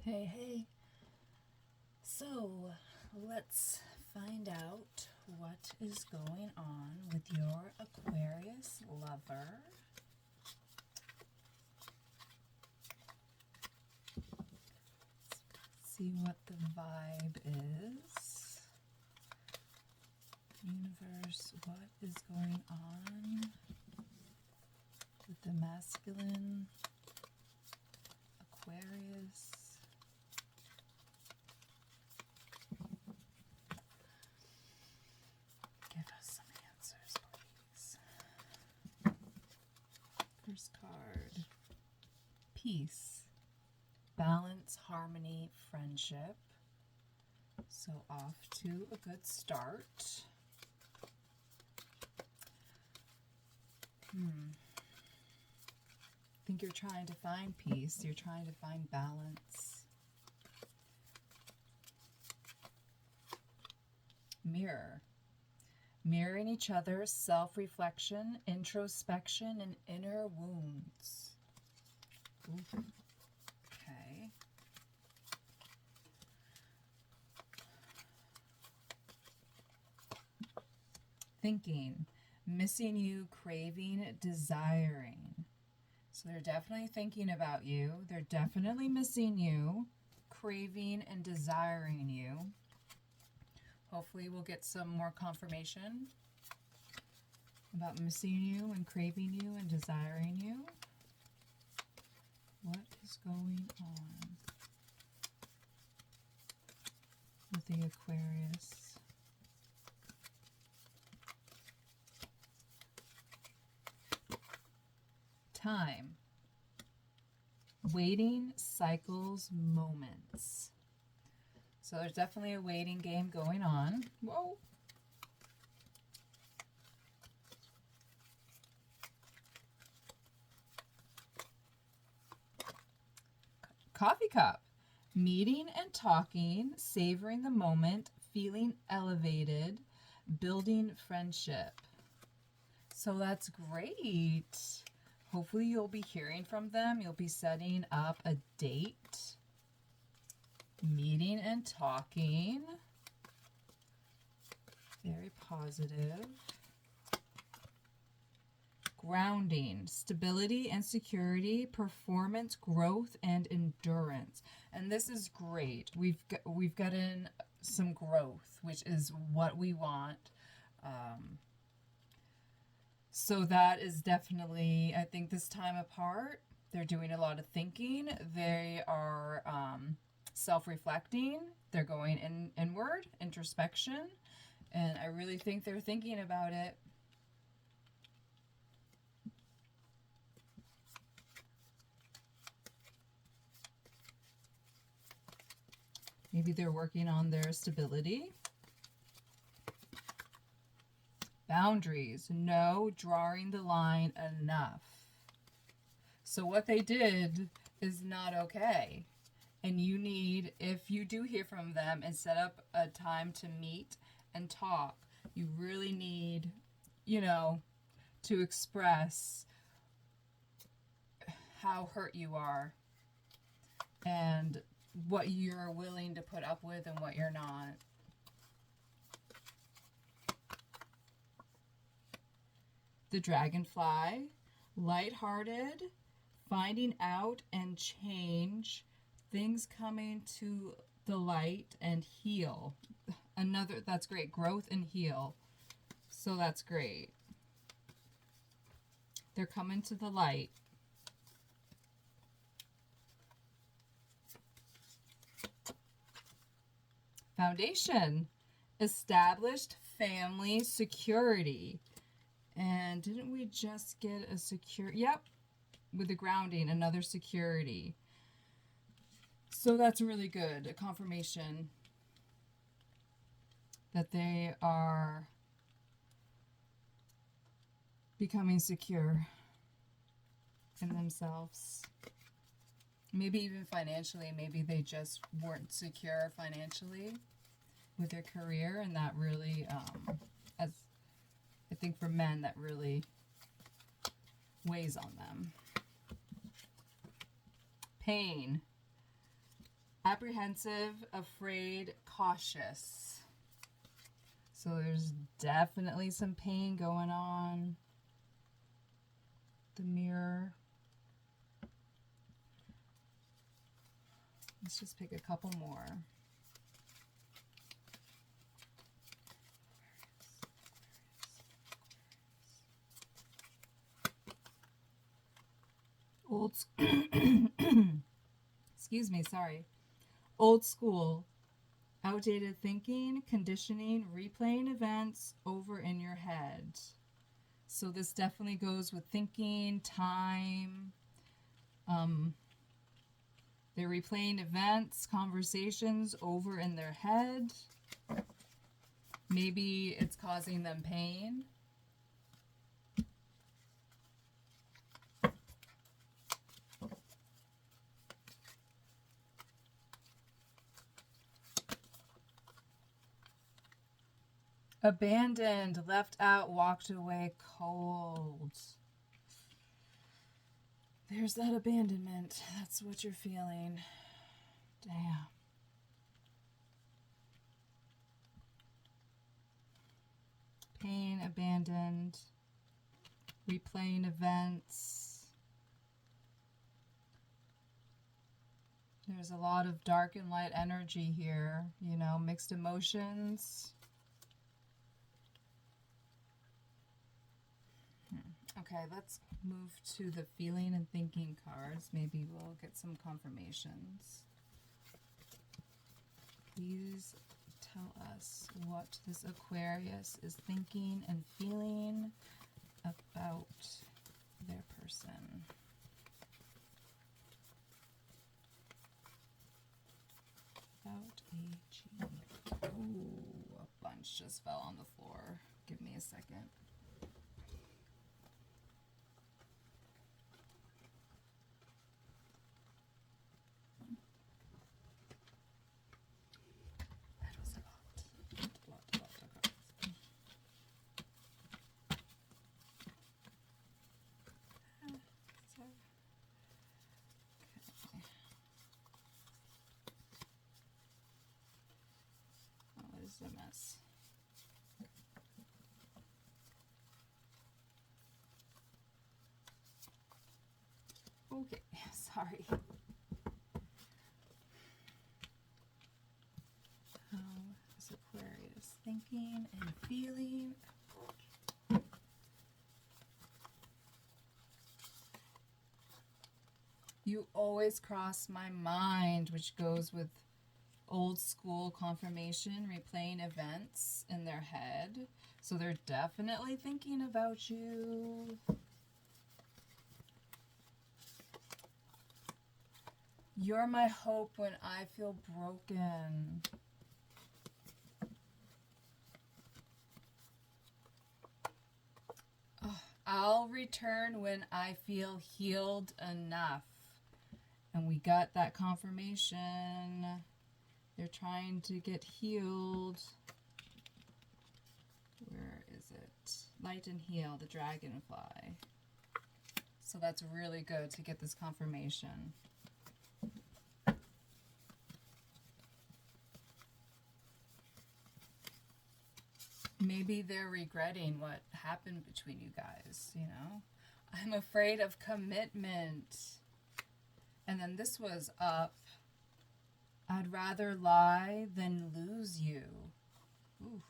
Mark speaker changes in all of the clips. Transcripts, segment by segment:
Speaker 1: Hey, hey. So, let's find out what is going on with your Aquarius lover. See what the vibe is. Universe, what is going on with the masculine Aquarius? Give us some answers, please. First card. Peace. Balance, harmony, friendship. So off to a good start. I think you're trying to find peace. You're trying to find balance. Mirror. Mirroring each other, self-reflection, introspection, and inner wounds. Ooh. Okay. Thinking. Missing you, craving, desiring. So they're definitely thinking about you. They're definitely missing you, craving, and desiring you. Hopefully we'll get some more confirmation about missing you and craving you and desiring you. What is going on with the Aquarius? Time. Waiting, cycles, moments. So there's definitely a waiting game going on. Whoa. Coffee cup. Meeting and talking, savoring the moment, feeling elevated, building friendship. So that's great. Hopefully you'll be hearing from them. You'll be setting up a date. Meeting and talking. Very positive. Grounding, stability and security, performance, growth, and endurance. And this is great. We've gotten some growth, which is what we want. So that is definitely, I think this time apart, they're doing a lot of thinking. They are self-reflecting. They're going inward, introspection. And I really think they're thinking about it. Maybe they're working on their stability. Boundaries. No, drawing the line enough. So what they did is not okay. And you need, if you do hear from them and set up a time to meet and talk, you really need, to express how hurt you are and what you're willing to put up with and what you're not. The dragonfly, lighthearted, finding out and change, things coming to the light and heal. That's great, growth and heal. So that's great. They're coming to the light. Foundation, established family security. And didn't we just get a secure? Yep, with the grounding, another security. So that's really good, a confirmation that they are becoming secure in themselves. Maybe even financially, maybe they just weren't secure financially with their career, and that really, as I think for men, that really weighs on them. Pain. Apprehensive, afraid, cautious. So there's definitely some pain going on. The mirror. Let's just pick a couple more. Excuse me, sorry. Old school, outdated thinking, conditioning, replaying events over in your head. So this definitely goes with thinking, time. They're replaying events, conversations over in their head. Maybe it's causing them pain. Abandoned, left out, walked away, cold. There's that abandonment. That's what you're feeling. Damn. Pain, abandoned, replaying events. There's a lot of dark and light energy here, you know, mixed emotions. Okay, let's move to the feeling and thinking cards. Maybe we'll get some confirmations. Please tell us what this Aquarius is thinking and feeling about their person. About AG. Ooh, a bunch just fell on the floor. Give me a second. A mess. Okay, sorry. How is Aquarius thinking and feeling? You always cross my mind, which goes with old school confirmation, replaying events in their head. So they're definitely thinking about you. You're my hope when I feel broken. Oh, I'll return when I feel healed enough. And we got that confirmation. They're trying to get healed. Where is it? Light and heal, the dragonfly. So that's really good to get this confirmation. Maybe they're regretting what happened between you guys, you know? I'm afraid of commitment. And then this was up. I'd rather lie than lose you. Ooh.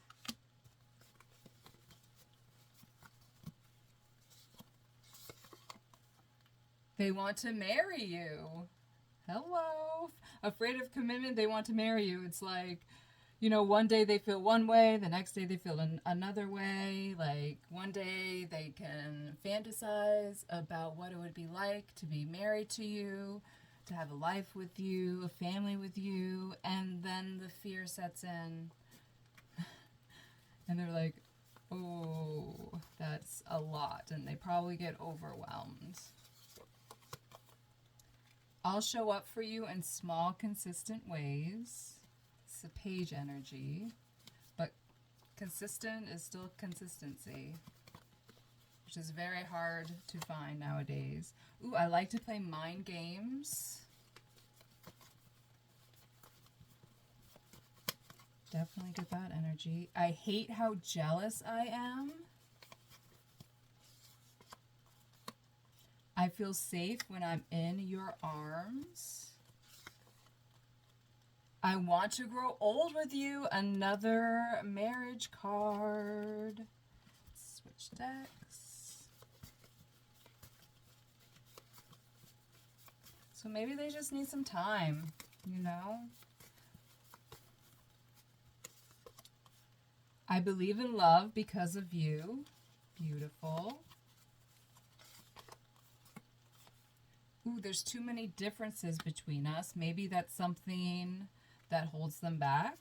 Speaker 1: They want to marry you. Hello. Afraid of commitment, they want to marry you. It's like, you know, one day they feel one way, the next day they feel another way. Like, one day they can fantasize about what it would be like to be married to you, to have a life with you, a family with you, and then the fear sets in. And they're like, oh, that's a lot. And they probably get overwhelmed. I'll show up for you in small, consistent ways. It's a page energy. But consistent is still consistency, which is very hard to find nowadays. Ooh, I like to play mind games. definitely get that energy. I hate how jealous I am. I feel safe when I'm in your arms. I want to grow old with you. Another marriage card. Switch decks. So maybe they just need some time, you know? I believe in love because of you. Beautiful. Ooh, there's too many differences between us. Maybe that's something that holds them back.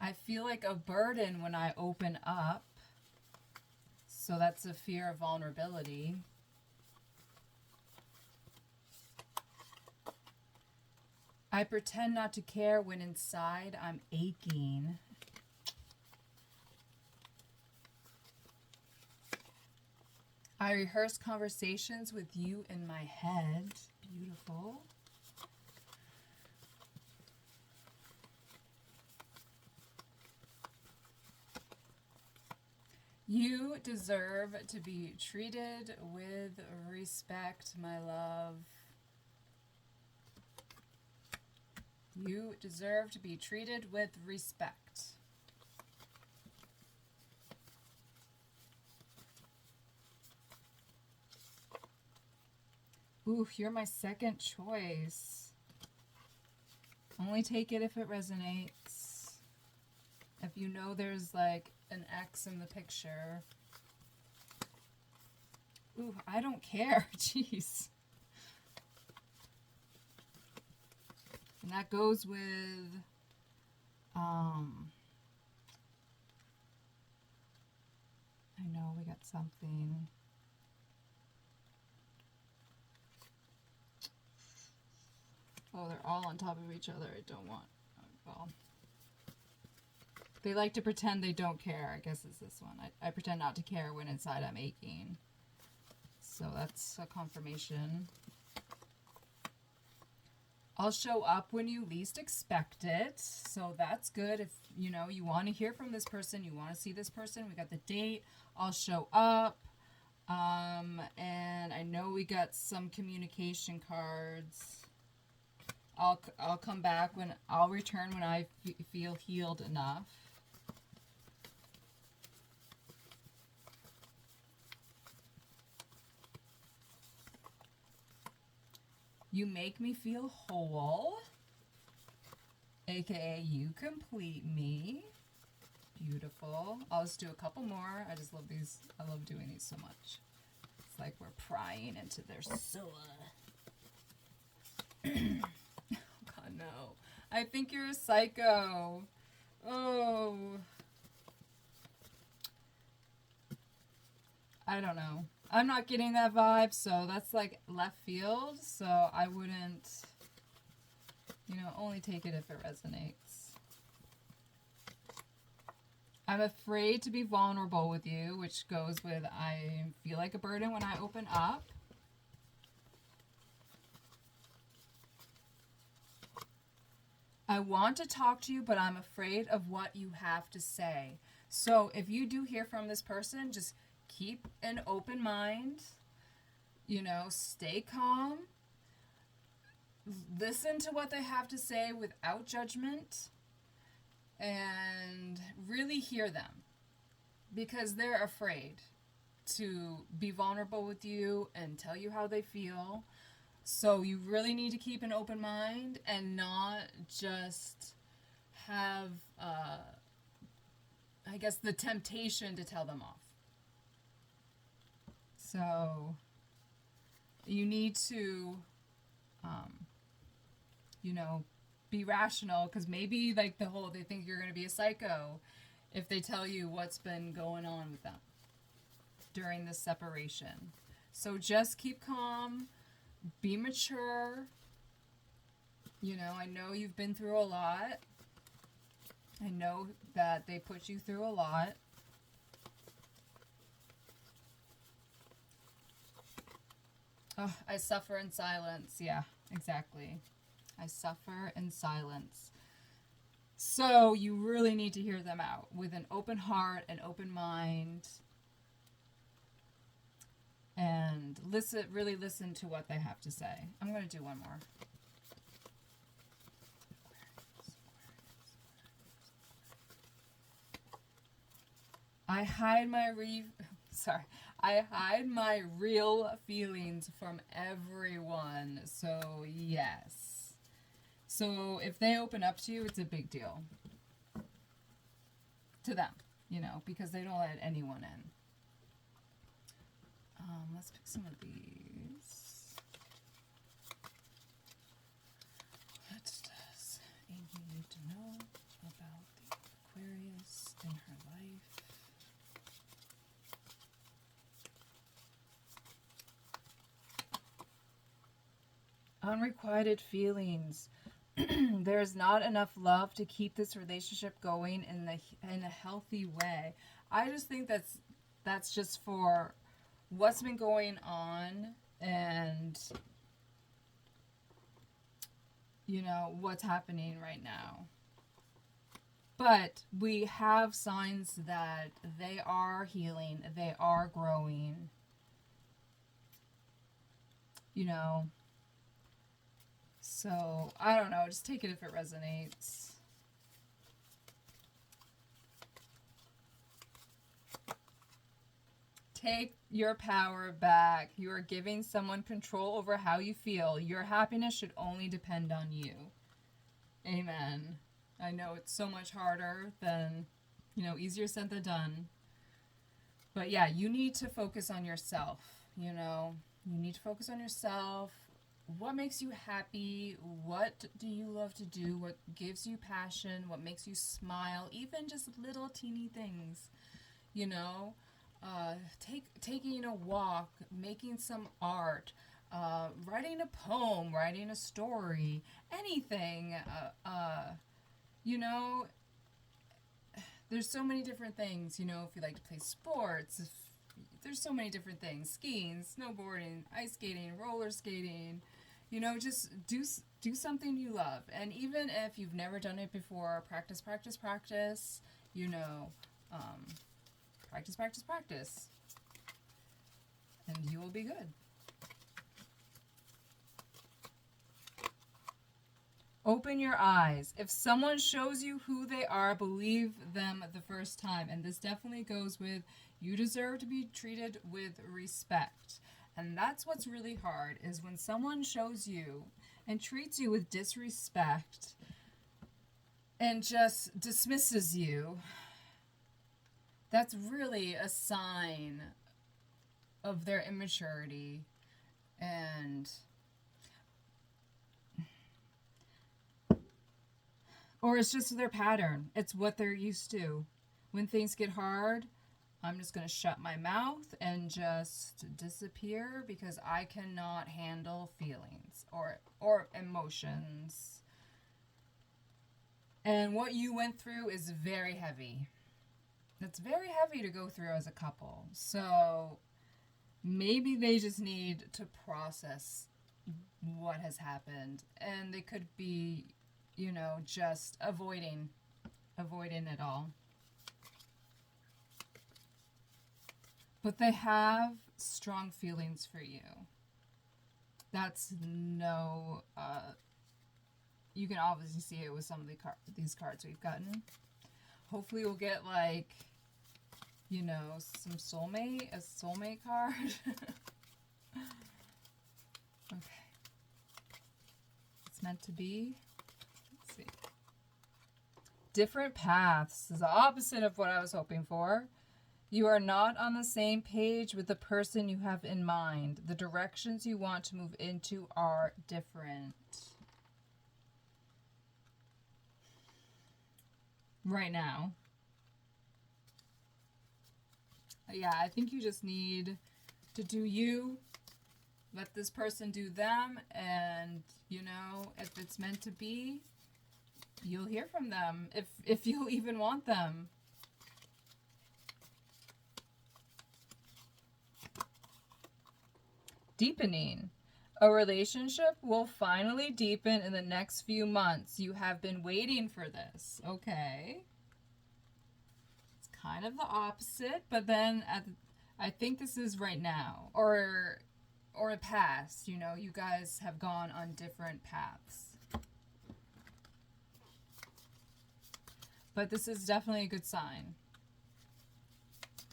Speaker 1: I feel like a burden when I open up. So that's a fear of vulnerability. I pretend not to care when inside I'm aching. I rehearse conversations with you in my head. Beautiful. You deserve to be treated with respect, my love. You deserve to be treated with respect. Ooh, you're my second choice. Only take it if it resonates. If you know there's like an X in the picture. Ooh, I don't care. Jeez. And that goes with I know we got something. Oh, they're all on top of each other. I don't want. Well, they like to pretend they don't care. I guess it's this one. I pretend not to care when inside I'm aching. So that's a confirmation. I'll show up when you least expect it. So that's good. If, you know, you want to hear from this person, you want to see this person, we got the date. I'll show up. And I know we got some communication cards. I'll come back when I'll return when I feel healed enough. You make me feel whole, aka you complete me. Beautiful. I'll just do a couple more. I just love these. I love doing these so much. It's like we're prying into their soul. God, no. I think you're a psycho. Oh. I don't know. I'm not getting that vibe, so that's like left field. So I wouldn't, you know, only take it if it resonates. I'm afraid to be vulnerable with you, which goes with I feel like a burden when I open up. I want to talk to you, but I'm afraid of what you have to say. So if you do hear from this person, just keep an open mind, you know, stay calm, listen to what they have to say without judgment, and really hear them, because they're afraid to be vulnerable with you and tell you how they feel. So you really need to keep an open mind and not just have, I guess, the temptation to tell them off. So you need to, you know, be rational, because maybe like they think you're going to be a psycho if they tell you what's been going on with them during this separation. So just keep calm. Be mature. You know, I know you've been through a lot. I know that they put you through a lot. Oh, I suffer in silence. Yeah, exactly. I suffer in silence. So you really need to hear them out with an open heart, an open mind, and really listen to what they have to say. I'm going to do one more. I hide my real feelings from everyone. So, yes. So, if they open up to you, it's a big deal. To them, because they don't let anyone in. Let's pick some of these. What does Amy need to know about the Aquarius in her life? Unrequited feelings. There's not enough love to keep this relationship going in a healthy way. I just think that's just for what's been going on and what's happening right now. But we have signs that they are healing, they are growing. So, I don't know, just take it if it resonates. Take your power back. You are giving someone control over how you feel. Your happiness should only depend on you. Amen. I know it's so much harder than, easier said than done. But yeah, you need to focus on yourself, You need to focus on yourself. What makes you happy? What do you love to do? What gives you passion? What makes you smile? Even just little teeny things, taking a walk, making some art, writing a poem, writing a story, anything. There's so many different things, if you like to play sports, there's so many different things. Skiing, snowboarding, ice skating, roller skating. Just do something you love. And even if you've never done it before, practice. Practice, practice. And you will be good. Open your eyes. If someone shows you who they are, believe them the first time. And this definitely goes with you deserve to be treated with respect. And that's what's really hard, is when someone shows you and treats you with disrespect and just dismisses you. That's really a sign of their immaturity, or it's just their pattern. It's what they're used to. When things get hard, I'm just going to shut my mouth and just disappear because I cannot handle feelings or emotions. And what you went through is very heavy. It's very heavy to go through as a couple. So maybe they just need to process what has happened. And they could be, just avoiding it all. But they have strong feelings for you. That's you can obviously see it with some of these cards we've gotten. Hopefully we'll get a soulmate card. Okay. It's meant to be. Let's see. Different paths is the opposite of what I was hoping for. You are not on the same page with the person you have in mind. The directions you want to move into are different. Right now. Yeah, I think you just need to do you. Let this person do them. And, if it's meant to be, you'll hear from them. If you'll even want them. Deepening. A relationship will finally deepen in the next few months. You have been waiting for this. Okay. It's kind of the opposite, but then I think this is right now. Or a past, you know, you guys have gone on different paths. But this is definitely a good sign.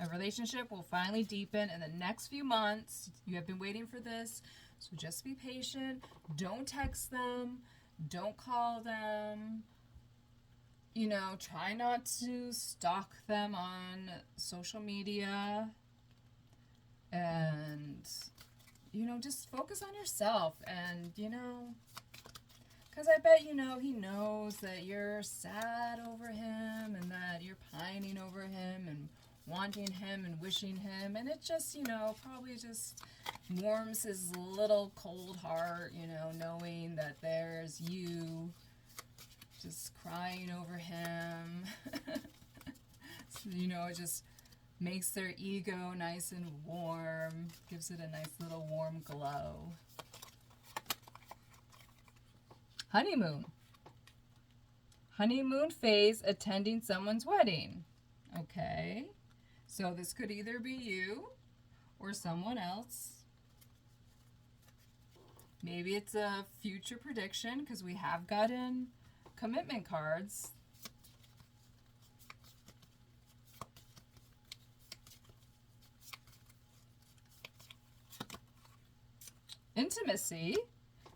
Speaker 1: A relationship will finally deepen in the next few months. You have been waiting for this, so just be patient. Don't text them. Don't call them. You know, try not to stalk them on social media. And, you know, just focus on yourself. And, you know, because I bet, you know, he knows that you're sad over him and that you're pining over him and wanting him and wishing him. And it just, you know, probably just warms his little cold heart, you know, knowing that there's you just crying over him. So, you know, it just makes their ego nice and warm, gives it a nice little warm glow. Honeymoon. Honeymoon phase attending someone's wedding. Okay. So this could either be you or someone else. Maybe it's a future prediction because we have gotten commitment cards. Intimacy.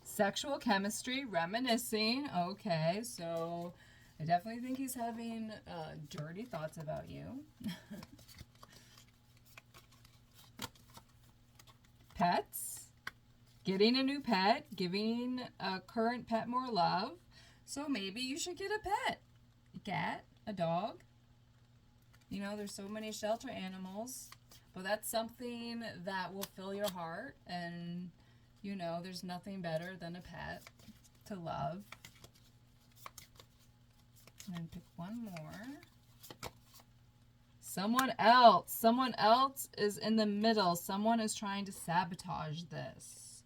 Speaker 1: Sexual chemistry, reminiscing. Okay, so I definitely think he's having dirty thoughts about you. Pets. Getting a new pet, giving a current pet more love. So maybe you should get a pet. A cat, a dog. You know, there's so many shelter animals. But that's something that will fill your heart, and you know, there's nothing better than a pet to love. And pick one more. Someone else. Someone else is in the middle. Someone is trying to sabotage this.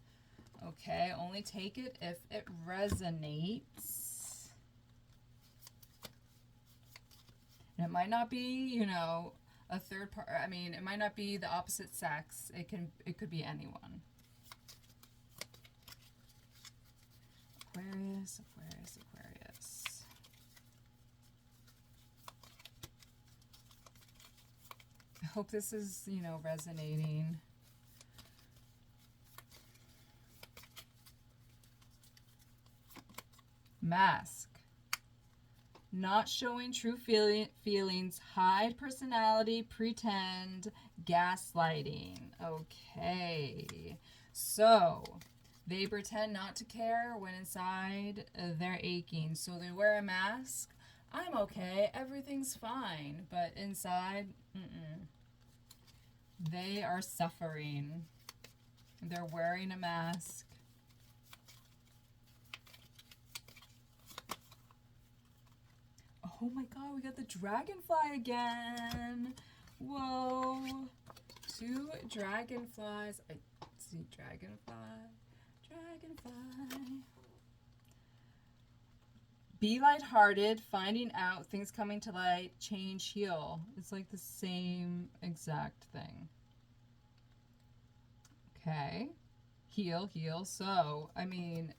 Speaker 1: Okay, only take it if it resonates. And it might not be, you know, a third part. I mean, it might not be the opposite sex. It could be anyone. Aquarius, Aquarius, Aquarius. I hope this is, you know, resonating. Mask. Not showing true feelings, hide personality, pretend, gaslighting. Okay. So, they pretend not to care when inside they're aching. So they wear a mask. I'm okay. Everything's fine. But inside, they are suffering. They're wearing a mask. Oh my god, we got the dragonfly again. Whoa. 2 dragonflies. I see dragonfly. Dragonfly. Be lighthearted, finding out, things coming to light, change, heal. It's like the same exact thing. Okay. Heal, heal. So, I mean,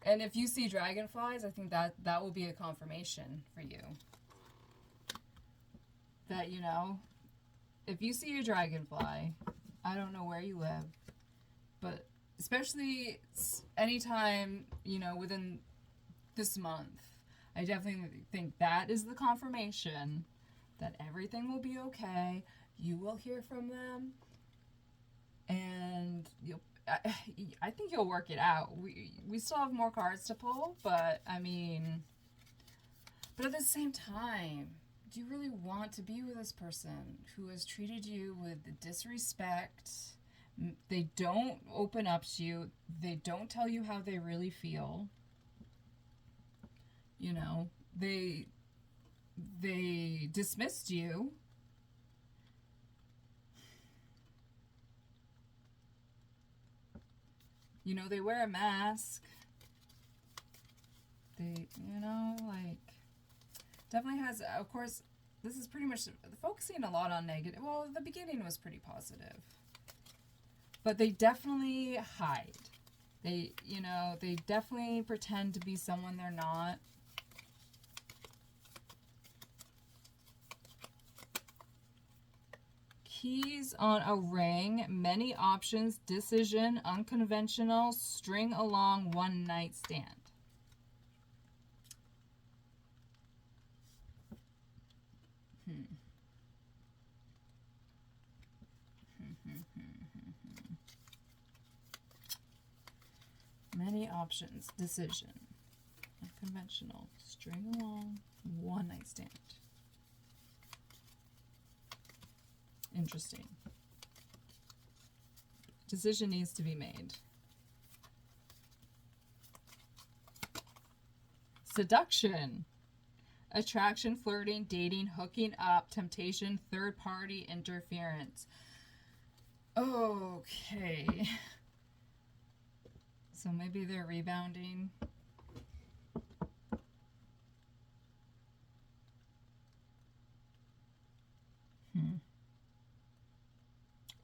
Speaker 1: and if you see dragonflies, I think that will be a confirmation for you. That, you know, if you see a dragonfly, I don't know where you live, but especially anytime, you know, within this month, I definitely think that is the confirmation that everything will be okay. You will hear from them, and I think you'll work it out. We still have more cards to pull, but I mean, but at the same time, do you really want to be with this person who has treated you with disrespect? They don't open up to you. They don't tell you how they really feel. You know, they dismissed you. You know, they wear a mask. They, you know, like, definitely has, of course, this is pretty much focusing a lot on negative. Well, the beginning was pretty positive. But they definitely hide. They, you know, they definitely pretend to be someone they're not. Keys on a ring, many options, decision, unconventional, string along, one night stand. Many options, decision, unconventional, string along, one night stand. Interesting. Decision needs to be made. Seduction. Attraction, flirting, dating, hooking up, temptation, third party interference. Okay. So maybe they're rebounding.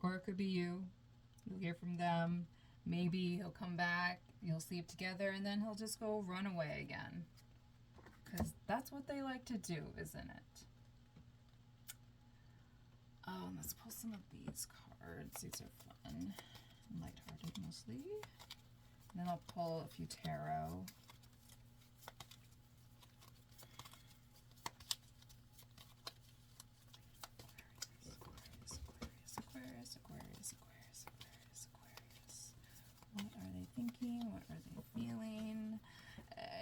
Speaker 1: Or it could be you. You'll hear from them. Maybe he'll come back. You'll sleep together, and then he'll just go run away again. Because that's what they like to do, isn't it? Let's pull some of these cards. These are fun. Lighthearted mostly. And then I'll pull a few tarot. Aquarius. What are they thinking? What are they feeling?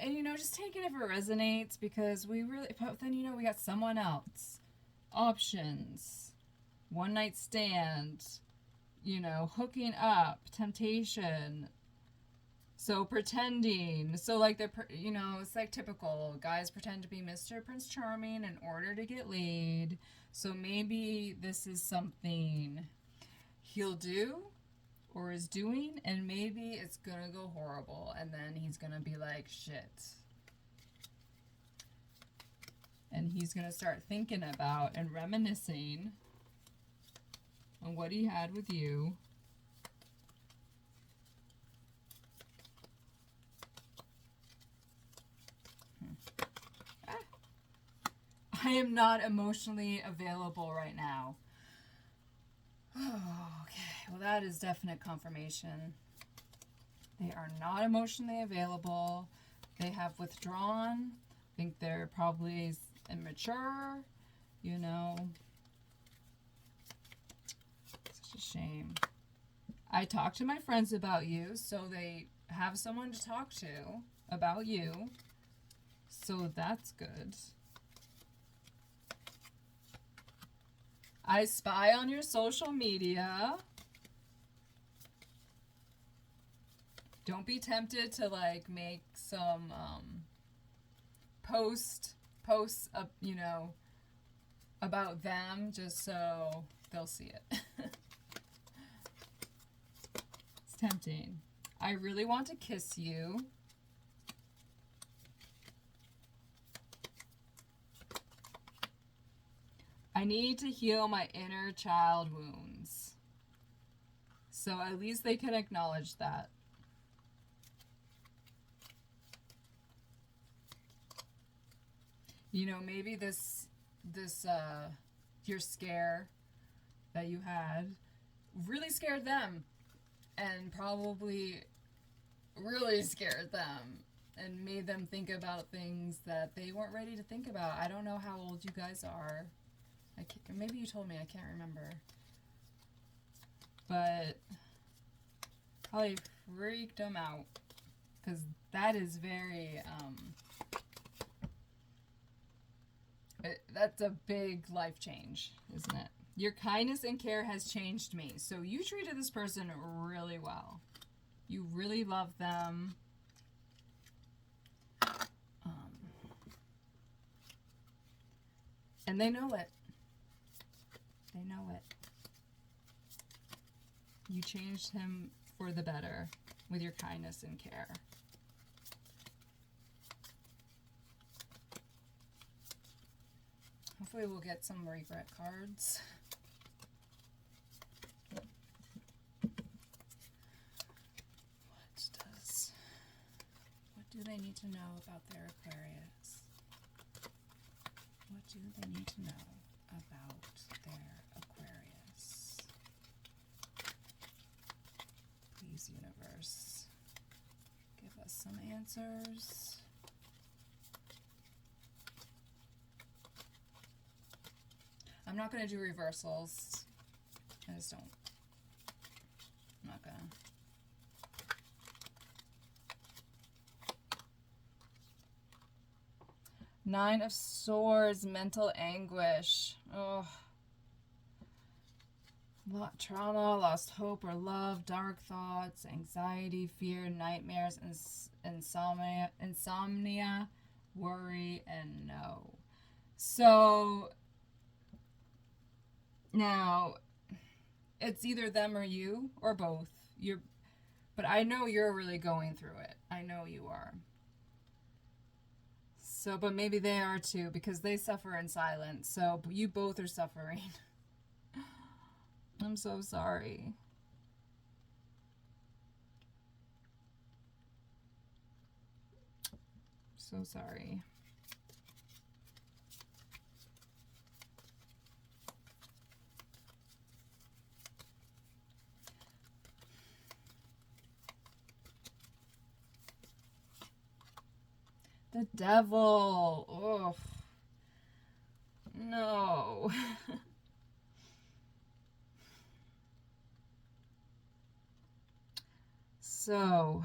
Speaker 1: And, you know, just take it if it resonates, because we really, but then, you know, we got someone else. Options. One night stand. You know, hooking up. Temptation. So pretending. So like they're, you know, it's like typical. Guys pretend to be Mr. Prince Charming in order to get laid. So maybe this is something he'll do or is doing, and maybe it's gonna go horrible, and then he's gonna be like, shit. And he's gonna start thinking about and reminiscing on what he had with you. I am not emotionally available right now. Oh, okay, well, that is definite confirmation. They are not emotionally available. They have withdrawn. I think they're probably immature, you know. Such a shame. I talk to my friends about you, so they have someone to talk to about you. So that's good. I spy on your social media. Don't be tempted to like make some posts up, you know, about them just so they'll see it. It's tempting. I really want to kiss you. I need to heal my inner child wounds. So at least they can acknowledge that. You know, maybe this your scare that you had really scared them, and probably really scared them and made them think about things that they weren't ready to think about. I don't know how old you guys are. Maybe you told me, I can't remember. But probably freaked them out, because that is very, that's a big life change, isn't it? Your kindness and care has changed me. So you treated this person really well. You really love them. And they know it. They know it. You changed him for the better with your kindness and care. Hopefully we'll get some regret cards. What do they need to know about their Aquarius? What do they need to know about their Aquarius? Please, universe, give us some answers. I'm not going to do reversals. I just don't. I'm not going to. Nine of Swords, mental anguish. Oh. Trauma, lost hope or love, dark thoughts, anxiety, fear, nightmares, insomnia, worry, and no. So, now, it's either them or you, or both. But I know you're really going through it. I know you are. So, but maybe they are too, because they suffer in silence. So, you both are suffering. I'm so sorry. So sorry. The devil. Oh. No. So,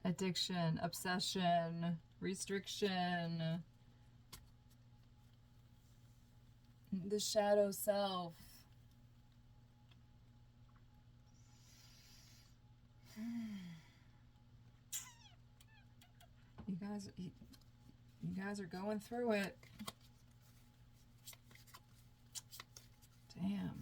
Speaker 1: addiction, obsession, restriction, the shadow self. You guys are going through it. Damn.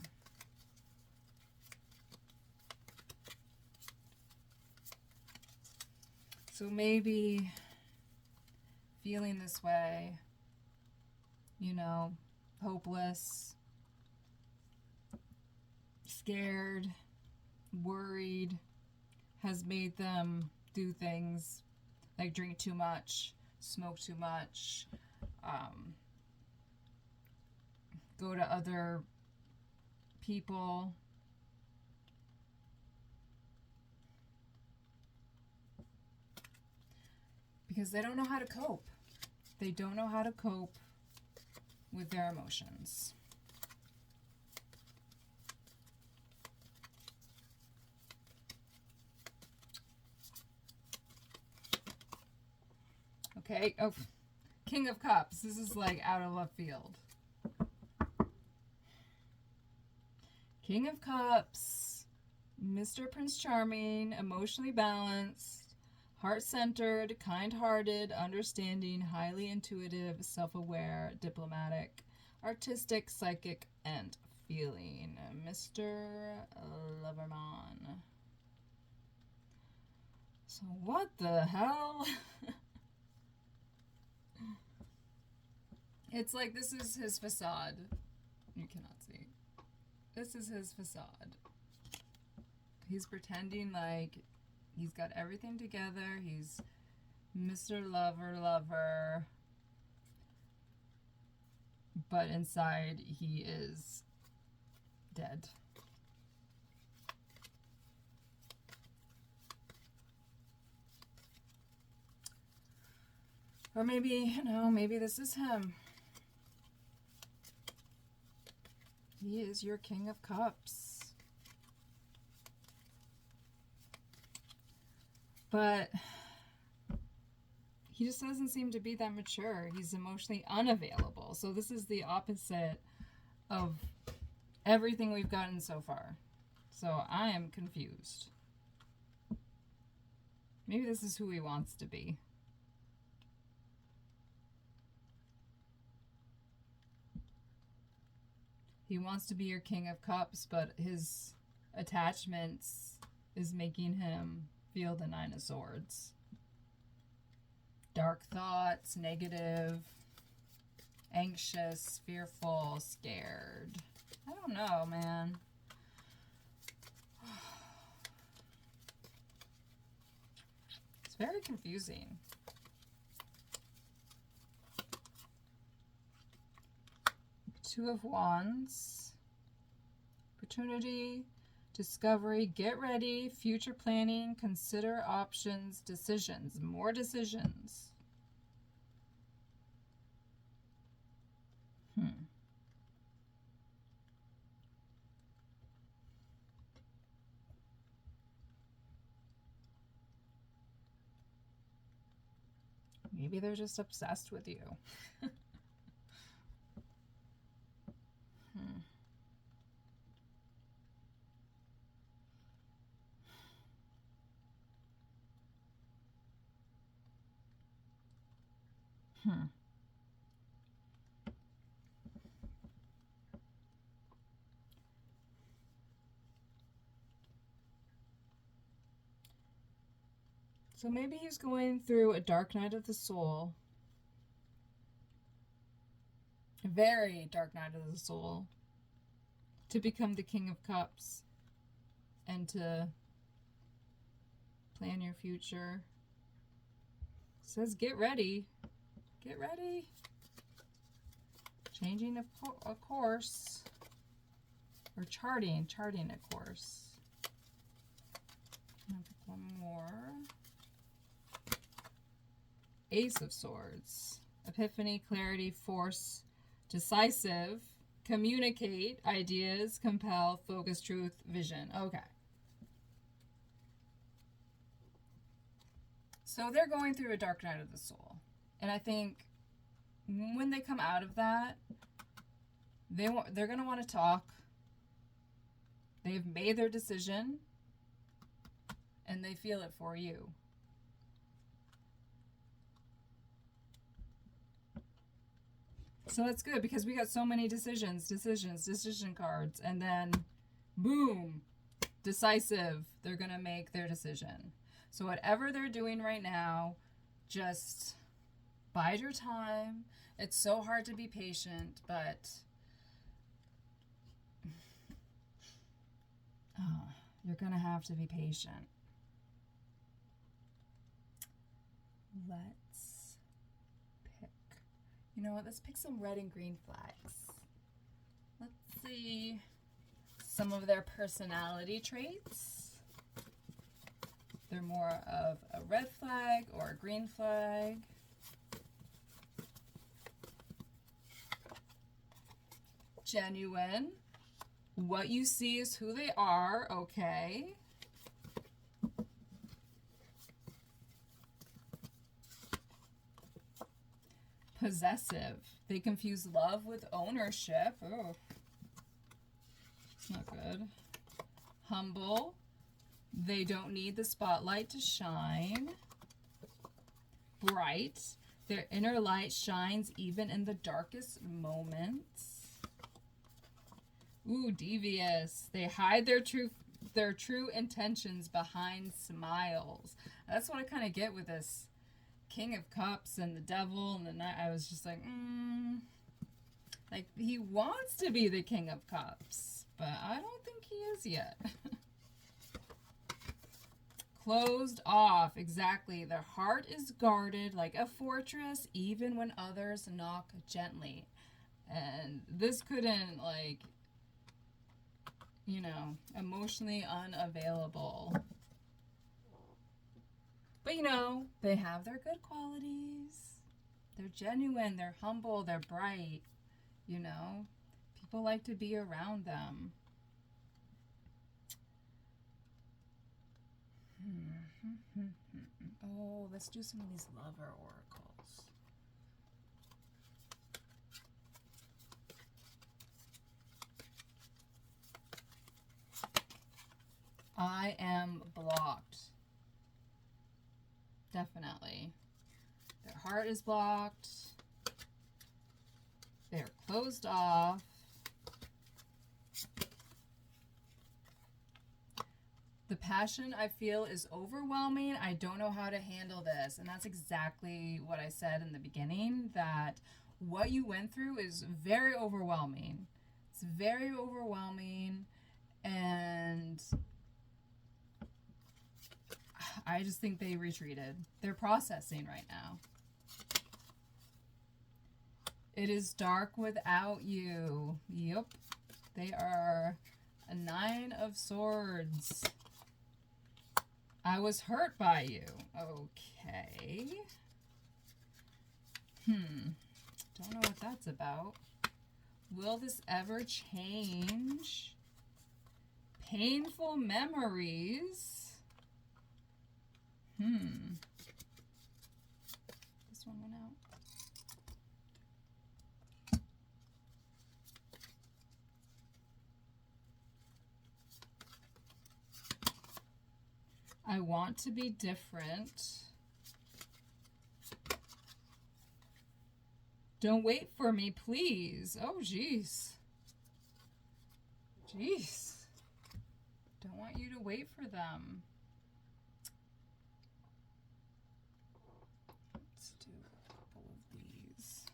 Speaker 1: So maybe feeling this way, you know, hopeless, scared, worried, has made them do things like drink too much, smoke too much, go to other people. Because they don't know how to cope. They don't know how to cope with their emotions. Okay. Oh, King of Cups. This is like out of left field. King of Cups. Mr. Prince Charming. Emotionally balanced. Heart-centered, kind-hearted, understanding, highly intuitive, self-aware, diplomatic, artistic, psychic, and feeling. Mr. Loverman. So what the hell? It's like this is his facade. You cannot see. This is his facade. He's pretending like he's got everything together. He's Mr. Lover. But inside, he is dead. Or maybe, you know, maybe this is him. He is your King of Cups. But he just doesn't seem to be that mature. He's emotionally unavailable. So this is the opposite of everything we've gotten so far. So I am confused. Maybe this is who he wants to be. He wants to be your King of Cups, but his attachments is making him feel the Nine of Swords. Dark thoughts, negative, anxious, fearful, scared. I don't know, man. It's very confusing. Two of Wands. Opportunity, discovery, get ready, future planning, consider options, decisions, more decisions. Maybe they're just obsessed with you. So maybe he's going through a dark night of the soul. A very dark night of the soul. To become the King of Cups. And to plan your future. It says get ready. Get ready. Changing a course. Or charting a course. I'll pick one more. Ace of Swords. Epiphany, clarity, force, decisive, communicate, ideas, compel, focus, truth, vision. Okay. So they're going through a dark night of the soul. And I think when they come out of that, they're going to want to talk. They've made their decision. And they feel it for you. So that's good because we got so many decision cards. And then, boom, decisive. They're going to make their decision. So whatever they're doing right now, just bide your time. It's so hard to be patient, but you're going to have to be patient. Let's pick. You know what? Let's pick some red and green flags. Let's see some of their personality traits. They're more of a red flag or a green flag. Genuine. What you see is who they are, okay. Possessive. They confuse love with ownership. Oh, it's not good. Humble. They don't need the spotlight to shine. Bright. Their inner light shines even in the darkest moments. Ooh, devious. They hide their true intentions behind smiles. That's what I kind of get with this King of Cups and the Devil and the Knight. I was just like, like he wants to be the King of Cups, but I don't think he is yet. Closed off, exactly. Their heart is guarded like a fortress, even when others knock gently. And this couldn't, like, you know, emotionally unavailable. But, you know, they have their good qualities. They're genuine, they're humble, they're bright. You know, people like to be around them. Oh, let's do some of these lover oracles. I am blocked. Definitely. Their heart is blocked. They're closed off. The passion I feel is overwhelming. I don't know how to handle this. And that's exactly what I said in the beginning, that what you went through is very overwhelming. It's very overwhelming. And I just think they retreated. They're processing right now. It is dark without you. Yep. They are a 9 of Swords. I was hurt by you. Okay. Don't know what that's about. Will this ever change? Painful memories. This one went out. I want to be different. Don't wait for me, please. Oh, jeez. Jeez. Don't want you to wait for them. Let's do a couple of these.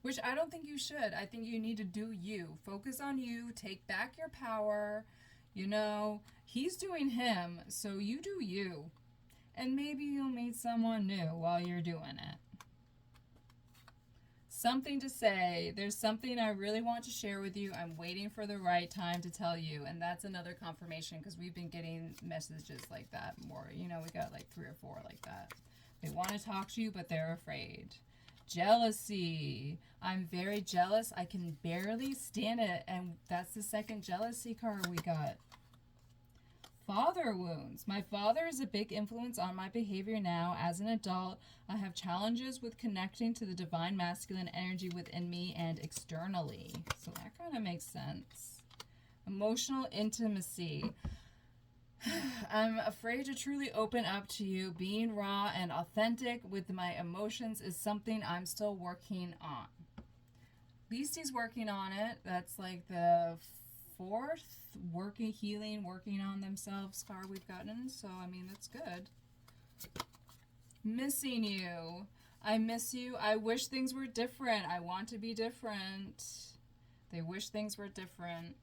Speaker 1: Which I don't think you should. I think you need to do you. Focus on you. Take back your power. You know, he's doing him, so you do you. And maybe you'll meet someone new while you're doing it. Something to say. There's something I really want to share with you. I'm waiting for the right time to tell you. And that's another confirmation, because we've been getting messages like that more. You know, we got like 3 or 4 like that. They want to talk to you, but they're afraid. Jealousy. I'm very jealous. I can barely stand it. And that's the second jealousy card we got. Father wounds. My father is a big influence on my behavior now. As an adult, I have challenges with connecting to the divine masculine energy within me and externally. So that kind of makes sense. Emotional intimacy. I'm afraid to truly open up to you. Being raw and authentic with my emotions is something I'm still working on. At least he's working on it. That's like the 4th working on themselves card we've gotten. So, I mean, that's good. Missing you. I miss you. I wish things were different. I want to be different. They wish things were different.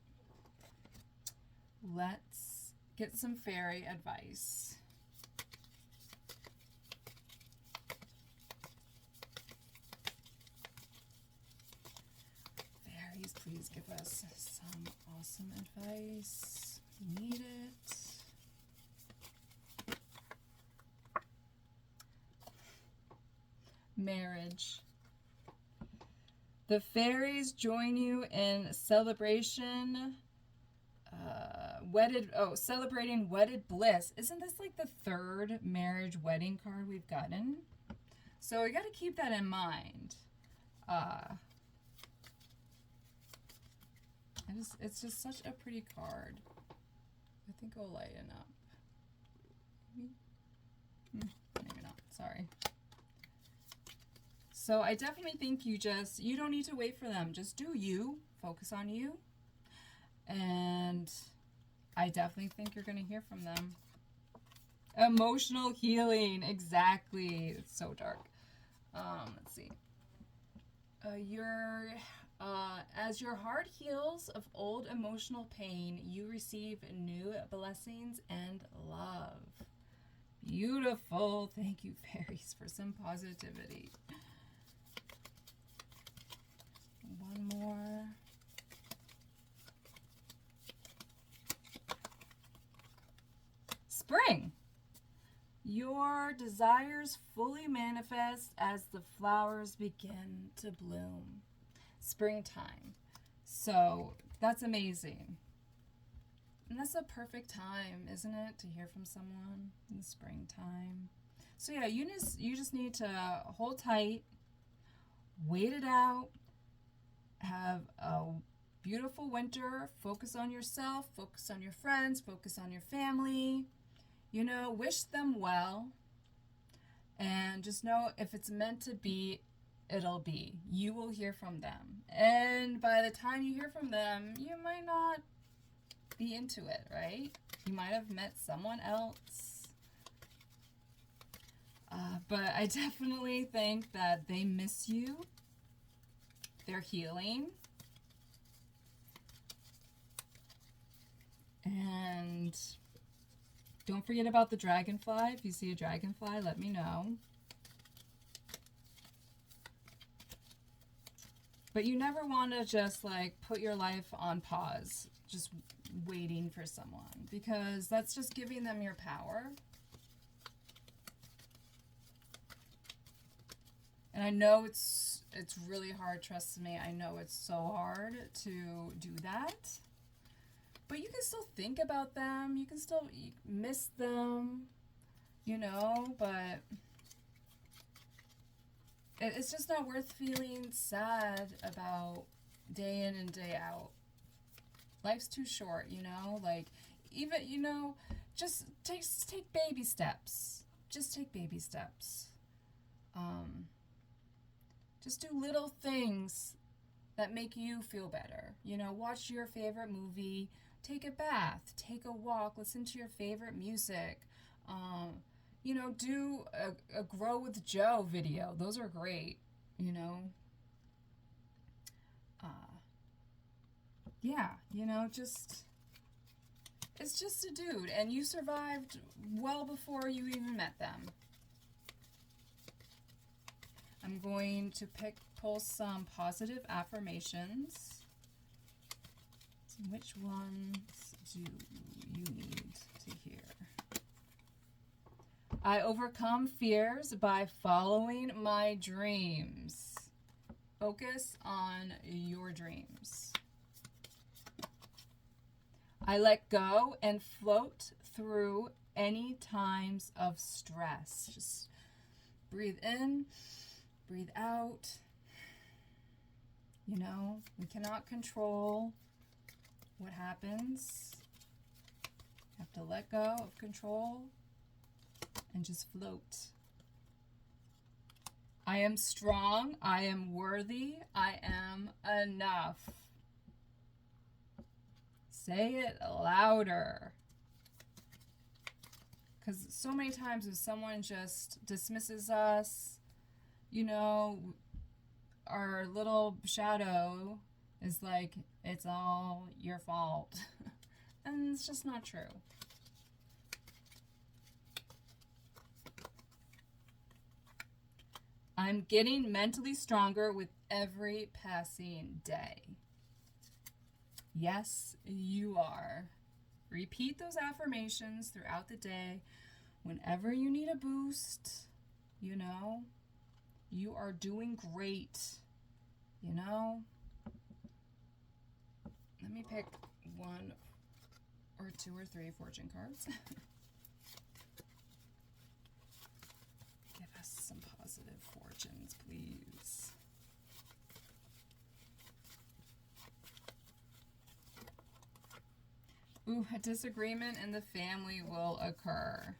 Speaker 1: Let's get some fairy advice. Fairies, please give us some awesome advice. We need it. Marriage. The fairies join you in celebration. Celebrating wedded bliss. Isn't this like the 3rd marriage wedding card we've gotten? So we got to keep that in mind. It's just such a pretty card. I think it'll lighten up. Maybe not. Sorry. So I definitely think you don't need to wait for them. Just do you. Focus on you. And I definitely think you're going to hear from them. Emotional healing. Exactly. It's so dark. Let's see. As your heart heals of old emotional pain, you receive new blessings and love. Beautiful. Thank you, fairies, for some positivity. One more. Spring. Your desires fully manifest as the flowers begin to bloom. Springtime. So that's amazing. And that's a perfect time, isn't it, to hear from someone in the springtime. So yeah, you just need to hold tight, wait it out, have a beautiful winter, focus on yourself, focus on your friends, focus on your family, you know, wish them well, and just know if it's meant to be, it'll be. You will hear from them. And by the time you hear from them, you might not be into it, right? You might have met someone else. But I definitely think that they miss you. They're healing. And don't forget about the dragonfly. If you see a dragonfly, let me know. But you never want to just like put your life on pause, just waiting for someone, because that's just giving them your power. And I know it's really hard, trust me. I know it's so hard to do that. But you can still think about them. You can still miss them, you know, but it's just not worth feeling sad about day in and day out. Life's too short, you know, like even, you know, just take baby steps. Just take baby steps. Just do little things that make you feel better. You know, watch your favorite movie, take a bath, take a walk, listen to your favorite music. You know, do a Grow with Joe video. Those are great, you know. Yeah, you know, it's just a dude, and you survived well before you even met them. I'm going to pull some positive affirmations. So which ones do you need to hear? I overcome fears by following my dreams. Focus on your dreams. I let go and float through any times of stress. Just breathe in, breathe out. You know, we cannot control what happens. You have to let go of control and just float. I am strong. I am worthy. I am enough. Say it louder. Because so many times if someone just dismisses us, you know, our little shadow is like, it's all your fault. And it's just not true. I'm getting mentally stronger with every passing day. Yes, you are. Repeat those affirmations throughout the day. Whenever you need a boost, you know, you are doing great, you know. Let me pick one or two or three fortune cards. Give us some positive fortunes, please. Ooh, a disagreement in the family will occur.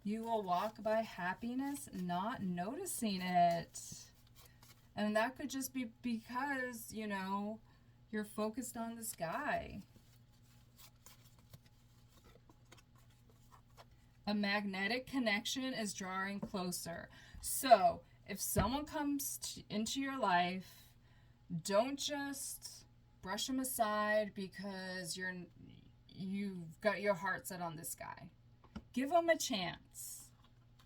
Speaker 1: You will walk by happiness, not noticing it. And that could just be because, you know, you're focused on the sky. A magnetic connection is drawing closer. So, if someone comes into your life, don't just brush them aside because you've got your heart set on this guy. Give them a chance.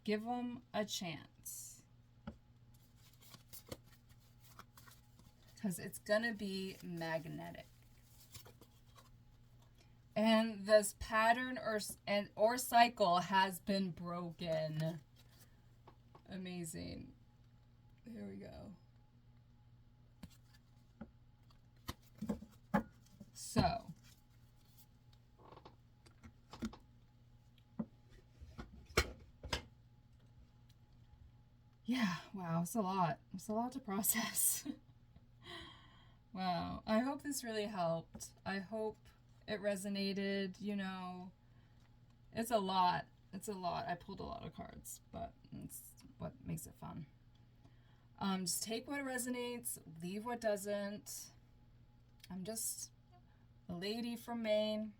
Speaker 1: Give them a chance. Because it's going to be magnetic. And this pattern or cycle has been broken. Amazing. Here we go. So, yeah, wow, it's a lot. It's a lot to process. Wow, I hope this really helped. I hope it resonated, you know. It's a lot. It's a lot. I pulled a lot of cards, but what makes it fun. Just take what resonates, leave what doesn't. I'm just a lady from Maine.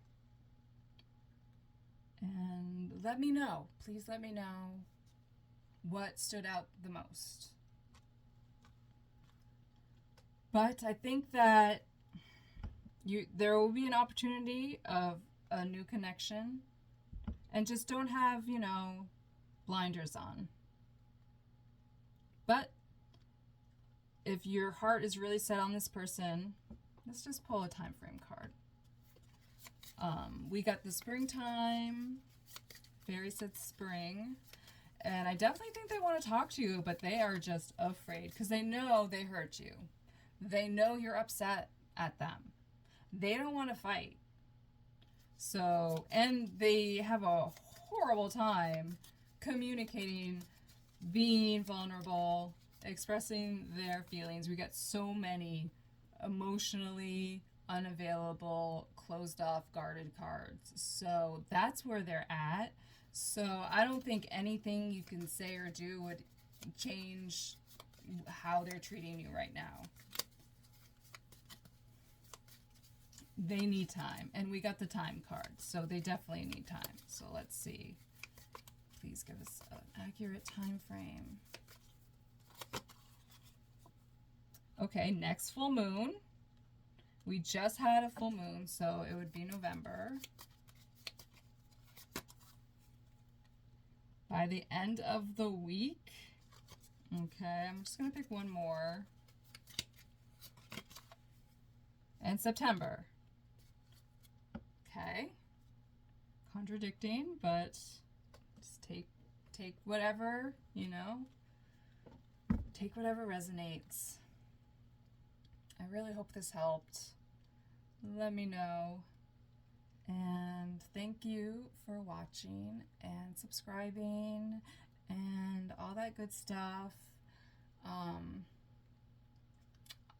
Speaker 1: And let me know. Please let me know what stood out the most. But I think that there will be an opportunity of a new connection. And just don't have, blinders on. But if your heart is really set on this person, let's just pull a time frame card. We got the springtime. Fairy said spring. And I definitely think they want to talk to you, but they are just afraid because they know they hurt you. They know you're upset at them. They don't want to fight. So, and they have a horrible time communicating, being vulnerable, expressing their feelings. We got so many emotionally unavailable, closed off, guarded cards. So that's where they're at. So I don't think anything you can say or do would change how they're treating you right now. They need time. And we got the time card. So they definitely need time. So let's see. Please give us an accurate time frame. Okay, next full moon. We just had a full moon, so it would be November. By the end of the week. Okay, I'm just going to pick one more. And September. Okay. Contradicting, but just take whatever, take whatever resonates. I really hope this helped. Let me know. And thank you for watching and subscribing and all that good stuff.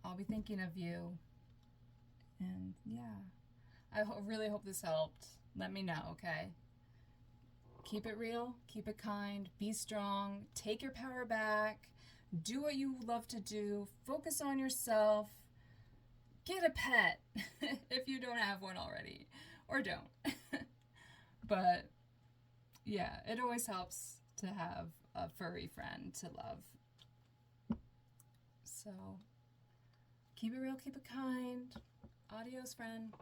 Speaker 1: I'll be thinking of you. And yeah, I really hope this helped. Let me know, okay? Keep it real, keep it kind, be strong, take your power back, do what you love to do, focus on yourself, get a pet if you don't have one already, or don't. But yeah, it always helps to have a furry friend to love. So keep it real, keep it kind. Adios, friend.